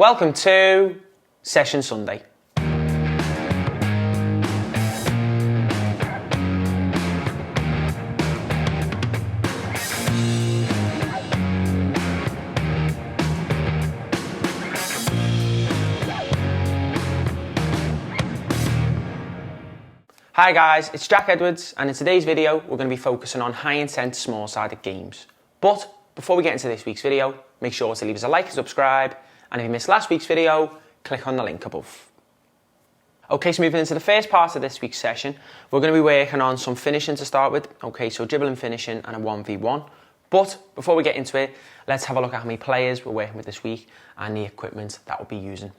Welcome to Session Sunday. Hi guys, it's Jack Edwards, and in today's video we're going to be focusing on high intent small sided games. But before we get into this week's video, make sure to leave us a like and subscribe, and if you missed last week's video, click on the link above. Okay, so moving into the first part of this week's session, we're going to be working on some finishing to start with. Okay, so dribbling, finishing and a 1v1. But before we get into it, let's have a look at how many players we're working with this week and the equipment that we'll be using.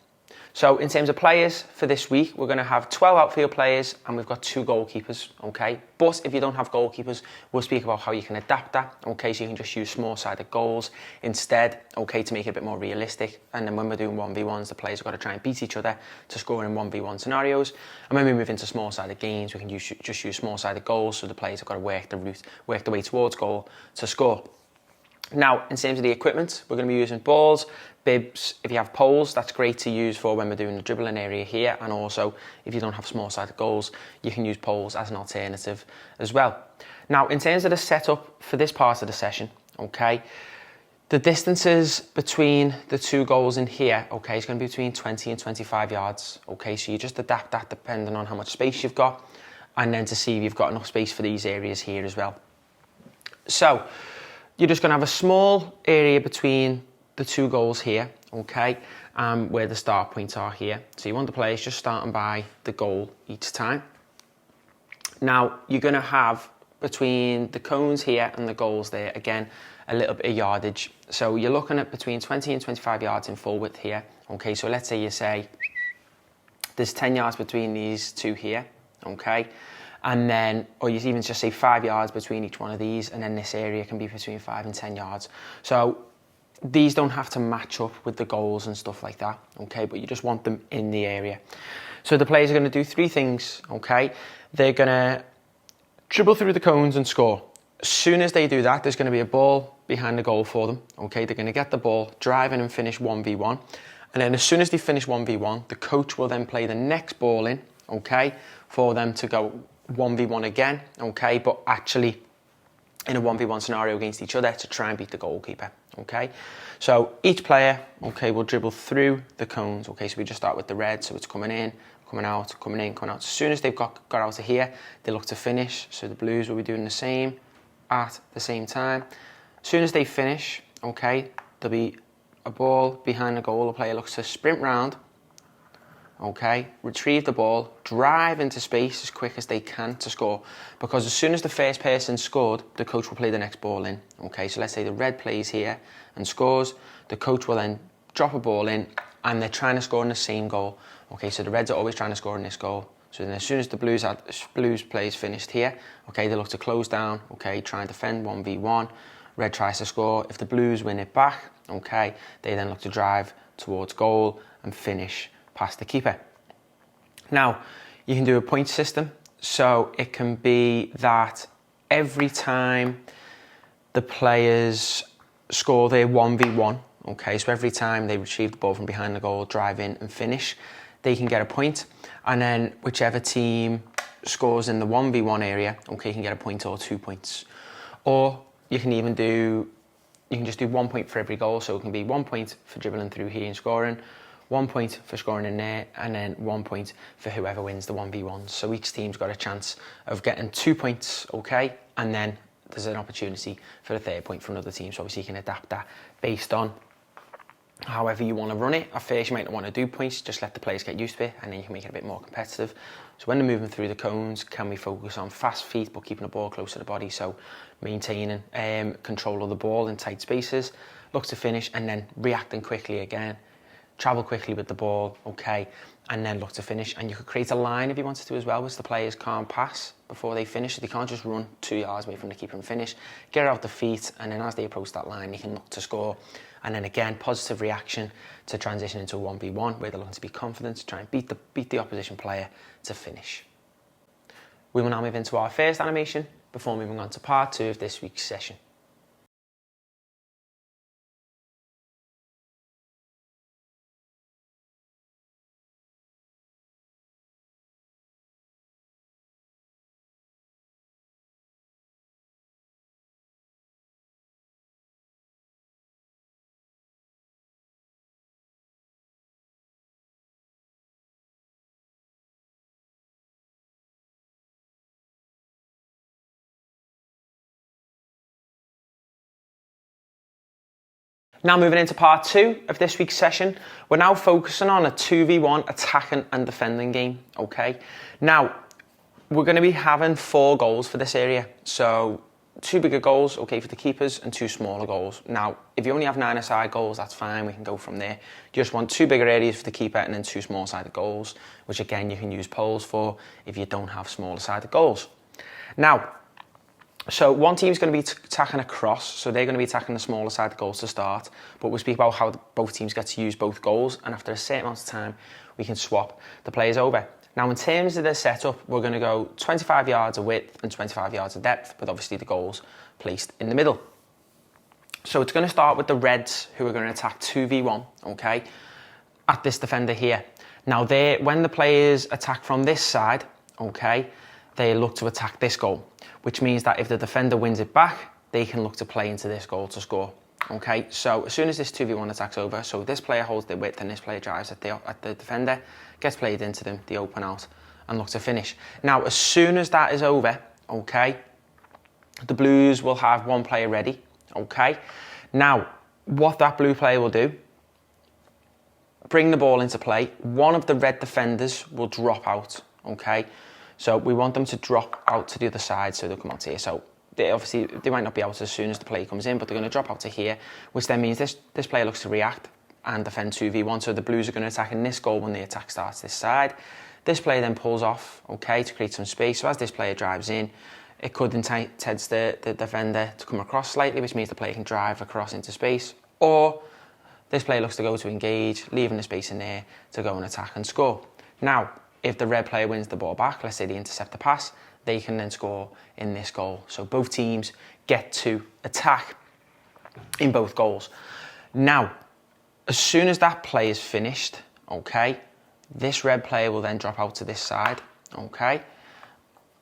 So in terms of players for this week, we're going to have 12 outfield players and we've got 2 goalkeepers, okay? But if you don't have goalkeepers, we'll speak about how you can adapt that, okay? So you can just use small-sided goals instead, okay, to make it a bit more realistic. And then when we're doing 1v1s, the players have got to try and beat each other to score in 1v1 scenarios. And when we move into small-sided games, we can just use small-sided goals, so the players have got to work the way towards goal to score. Now, in terms of the equipment, we're going to be using balls, bibs. If you have poles, that's great to use for when we're doing the dribbling area here. And also, if you don't have small-sided goals, you can use poles as an alternative as well. Now, in terms of the setup for this part of the session, okay, the distances between the 2 goals in here, okay, is going to be between 20 and 25 yards. Okay, so you just adapt that depending on how much space you've got, and then to see if you've got enough space for these areas here as well. So, you're just going to have a small area between the 2 goals here, okay, where the start points are here. So you want the players just starting by the goal each time. Now, you're going to have between the cones here and the goals there, again, a little bit of yardage. So you're looking at between 20 and 25 yards in full width here, okay. So let's say you say there's 10 yards between these 2 here, okay. And then, or you even just say 5 yards between each one of these, and then this area can be between 5 and 10 yards. So these don't have to match up with the goals and stuff like that, okay? But you just want them in the area. So the players are going to do 3 things, okay? They're going to dribble through the cones and score. As soon as they do that, there's going to be a ball behind the goal for them, okay? They're going to get the ball, drive in and finish 1v1. And then as soon as they finish 1v1, the coach will then play the next ball in, okay, for them to go 1v1 again, okay, but actually in a 1v1 scenario against each other to try and beat the goalkeeper, okay. So each player, okay, will dribble through the cones, okay. So we just start with the red, so it's coming in, coming out, coming in, coming out. As soon as they've got out of here, they look to finish. So the blues will be doing the same at the same time. As soon as they finish, okay, there'll be a ball behind the goal. The player looks to sprint round, okay, retrieve the ball, drive into space as quick as they can to score. Because as soon as the first person scored, the coach will play the next ball in. Okay, so let's say the red plays here and scores. The coach will then drop a ball in, and they're trying to score in the same goal. Okay, so the reds are always trying to score in this goal. So then as soon as the blues plays finished here, okay, they look to close down, okay, try and defend 1v1. Red tries to score. If the blues win it back, okay, they then look to drive towards goal and finish past the keeper. Now, you can do a point system. So it can be that every time the players score their 1v1, okay, so every time they retrieve the ball from behind the goal, drive in and finish, they can get a point. And then whichever team scores in the 1v1 area, okay, can get a point or 2 points. Or you can just do 1 point for every goal. So it can be 1 point for dribbling through here and scoring, 1 point for scoring in there, and then 1 point for whoever wins the 1v1s. So each team's got a chance of getting 2 points, okay? And then there's an opportunity for a 3rd point for another team. So obviously you can adapt that based on however you want to run it. At first you might not want to do points, just let the players get used to it, and then you can make it a bit more competitive. So when they're moving through the cones, can we focus on fast feet but keeping the ball close to the body, so maintaining control of the ball in tight spaces, look to finish, and then reacting quickly again. Travel quickly with the ball, okay, and then look to finish. And you could create a line if you wanted to as well, which the players can't pass before they finish. So they can't just run 2 yards away from the keeper and finish. Get out the feet, and then as they approach that line, you can look to score. And then again, positive reaction to transition into a 1v1, where they're looking to be confident, to try and beat the opposition player to finish. We will now move into our first animation before moving on to part 2 of this week's session. Now moving into part 2 of this week's session, we're now focusing on a 2v1 attacking and defending game, okay? Now, we're going to be having 4 goals for this area. So 2 bigger goals, okay, for the keepers, and 2 smaller goals. Now, if you only have 9-a-side goals, that's fine, we can go from there. You just want 2 bigger areas for the keeper and then 2 small-sided goals, which again, you can use poles for if you don't have smaller-sided goals. Now, so one team's going to be attacking across, so they're going to be attacking the smaller side goals to start, but we'll speak about how both teams get to use both goals, and after a certain amount of time, we can swap the players over. Now, in terms of the setup, we're going to go 25 yards of width and 25 yards of depth, with obviously the goals placed in the middle. So it's going to start with the Reds, who are going to attack 2v1, okay, at this defender here. Now, when the players attack from this side, okay, they look to attack this goal, which means that if the defender wins it back, they can look to play into this goal to score. Okay, so as soon as this 2v1 attack's over, so this player holds the width and this player drives at the defender, gets played into them, they open out and look to finish. Now, as soon as that is over, okay, the Blues will have one player ready, okay? Now, what that blue player will do, bring the ball into play, one of the red defenders will drop out, okay? So we want them to drop out to the other side, so they'll come out here. So they might not be out as soon as the play comes in, but they're going to drop out to here, which then means this player looks to react and defend 2v1. So the Blues are going to attack in this goal when the attack starts this side. This player then pulls off, okay, to create some space. So as this player drives in, it could entice the defender to come across slightly, which means the player can drive across into space. Or this player looks to go to engage, leaving the space in there to go and attack and score. Now, if the red player wins the ball back, let's say they intercept the pass, they can then score in this goal. So both teams get to attack in both goals. Now, as soon as that play is finished, okay, this red player will then drop out to this side, okay,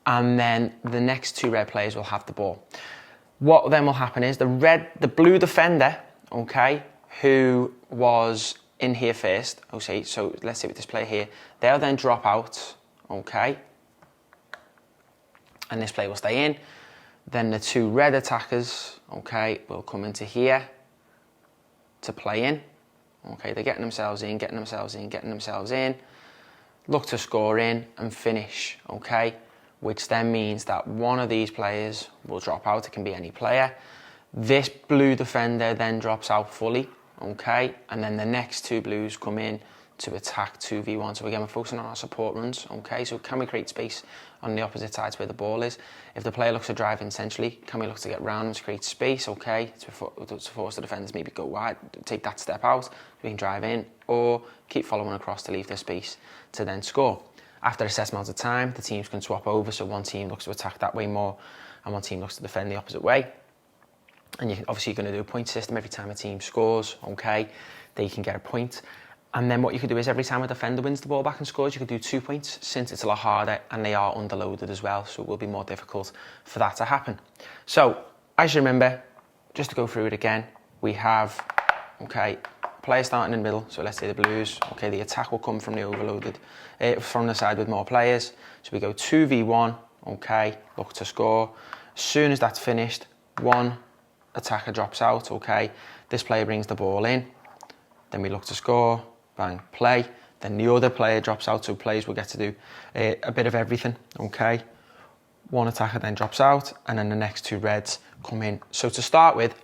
and then the next 2 red players will have the ball. What then will happen is the blue defender, okay, who was in here first, okay, so let's say with this player here, they'll then drop out, okay, and this player will stay in. Then the 2 red attackers, okay, will come into here to play in. Okay, they're getting themselves in, getting themselves in, getting themselves in, look to score in and finish, okay, which then means that one of these players will drop out. It can be any player. This blue defender then drops out fully, okay, and then the next 2 Blues come in to attack 2v1. So again, we're focusing on our support runs, okay, so can we create space on the opposite sides where the ball is? If the player looks to drive in centrally, can we look to get round and to create space, okay, to force the defenders maybe go wide, take that step out, so we can drive in, or keep following across to leave their space to then score. After a set amount of time, the teams can swap over, so one team looks to attack that way more, and one team looks to defend the opposite way. And you're obviously going to do a point system. Every time a team scores, okay, they can get a point. And then what you could do is every time a defender wins the ball back and scores, you could do 2 points, since it's a lot harder and they are underloaded as well, so it will be more difficult for that to happen. So, as you remember, just to go through it again, we have, okay, player starting in the middle, so let's say the Blues, okay, the attack will come from the overloaded, from the side with more players. So we go 2v1, okay, look to score. As soon as that's finished, one attacker drops out, okay, this player brings the ball in, then we look to score, bang, play, then the other player drops out, so players will get to do a bit of everything, okay. One attacker then drops out, and then the next 2 Reds come in. So to start with,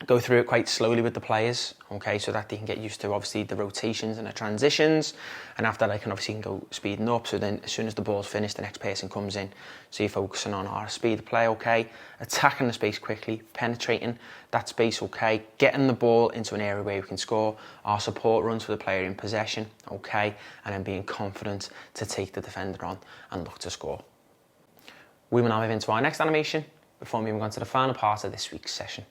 go through it quite slowly with the players, okay, so that they can get used to obviously the rotations and the transitions, and after that I can obviously go speeding up, so then as soon as the ball's finished, the next person comes in. So you're focusing on our speed of play, okay, attacking the space quickly, penetrating that space, okay, getting the ball into an area where we can score, our support runs for the player in possession, okay, and then being confident to take the defender on and look to score. We will now move into our next animation before moving on to the final part of this week's session.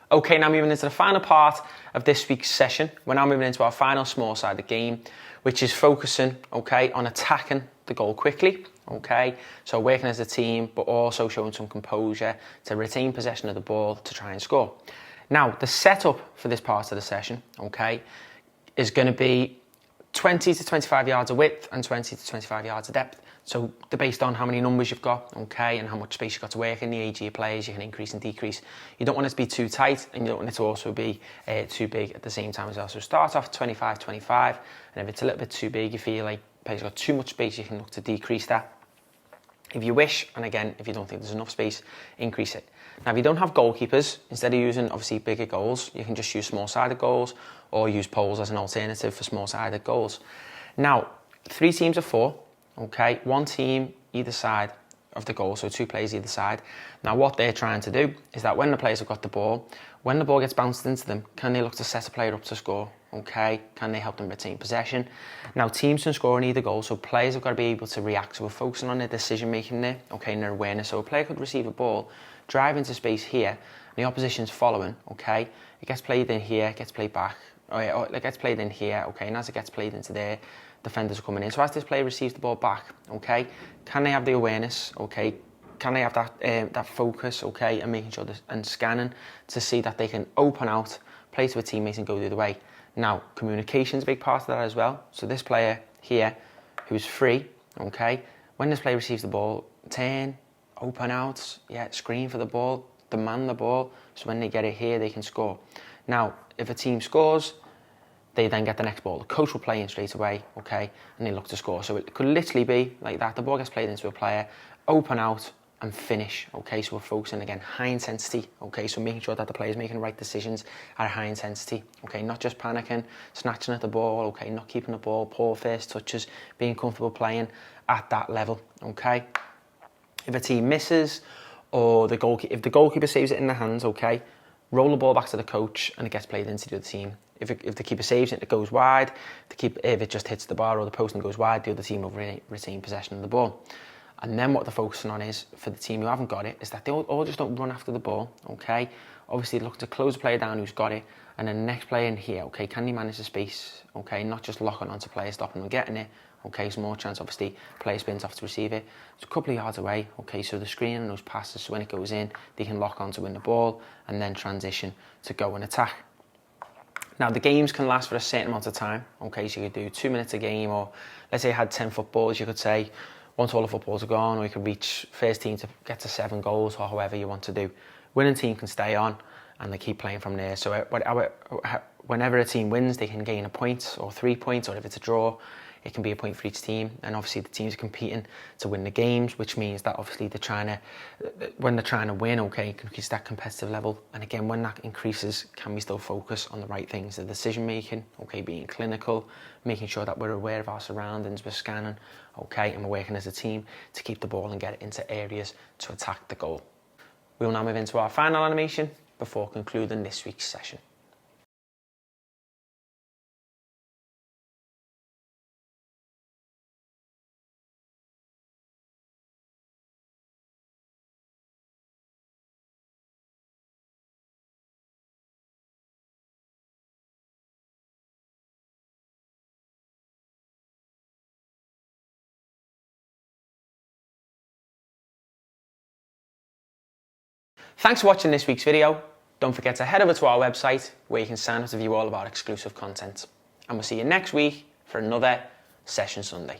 Okay, now moving into the final part of this week's session. We're now moving into our final small-sided game, which is focusing, okay, on attacking the goal quickly, okay? So working as a team, but also showing some composure to retain possession of the ball to try and score. Now, the setup for this part of the session, okay, is going to be 20 to 25 yards of width and 20 to 25 yards of depth. So they're based on how many numbers you've got, okay, and how much space you've got to work in. The age of your players, you can increase and decrease. You don't want it to be too tight, and you don't want it to also be too big at the same time as well. So start off 25, 25, and if it's a little bit too big, you feel like players got too much space, you can look to decrease that. If you wish, and again, if you don't think there's enough space, increase it. Now, if you don't have goalkeepers, instead of using obviously bigger goals, you can just use small-sided goals or use poles as an alternative for small-sided goals. Now, 3 teams of 4, okay, 1 team either side of the goal, so 2 players either side. Now, what they're trying to do is that when the players have got the ball, when the ball gets bounced into them, can they look to set a player up to score? Okay, can they help them retain possession? Now, teams can score on either goal, so players have got to be able to react. So we're focusing on their decision making there, okay, and their awareness. So a player could receive a ball, drive into space here, and the opposition's following, okay? It gets played in here, it gets played back, or it gets played in here, okay, and as it gets played into there, defenders are coming in. So as this player receives the ball back, okay, can they have the awareness, okay? Can they have that focus, okay, and making sure that, and scanning to see that they can open out, play to a teammate and go the other way. Now, communication's a big part of that as well. So this player here, who's free, okay, when this player receives the ball, turn, open out, yeah, screen for the ball, demand the ball, so when they get it here, they can score. Now, if a team scores, they then get the next ball. The coach will play in straight away, okay, and they look to score. So it could literally be like that. The ball gets played into a player, open out, and finish, okay? So we're focusing, again, high intensity, okay? So making sure that the player's making the right decisions at high intensity, okay? Not just panicking, snatching at the ball, okay? Not keeping the ball, poor first touches, being comfortable playing at that level, okay? If a team misses, or if the goalkeeper saves it in their hands, okay, roll the ball back to the coach and it gets played into the other team. If the keeper saves it, it goes wide. If it just hits the bar or the post and goes wide, the other team will retain possession of the ball. And then what they're focusing on is, for the team who haven't got it, is that they all just don't run after the ball, okay? Obviously, look to close the player down who's got it, and then the next player in here, okay, can he manage the space, okay? Not just locking onto players, stopping them getting it, okay? So more chance, obviously, player spins off to receive it. It's a couple of yards away, okay? So the screen and those passes, so when it goes in, they can lock on to win the ball, and then transition to go and attack. Now, the games can last for a certain amount of time, okay? So you could do 2 minutes a game, or let's say you had 10 footballs, you could say, once all the footballs are gone, or you could reach first team to get to 7 goals, or however you want to do. Winning team can stay on, and they keep playing from there. So whenever a team wins, they can gain a point, or 3 points, or if it's a draw, it can be a point for each team. And obviously the teams are competing to win the games, which means that obviously when they're trying to win, okay, it can increase that competitive level. And again, when that increases, can we still focus on the right things? The decision making, okay, being clinical, making sure that we're aware of our surroundings, we're scanning, okay, and we're working as a team to keep the ball and get it into areas to attack the goal. We'll now move into our final animation before concluding this week's session. Thanks for watching this week's video. Don't forget to head over to our website where you can sign up to view all of our exclusive content. And we'll see you next week for another Session Sunday.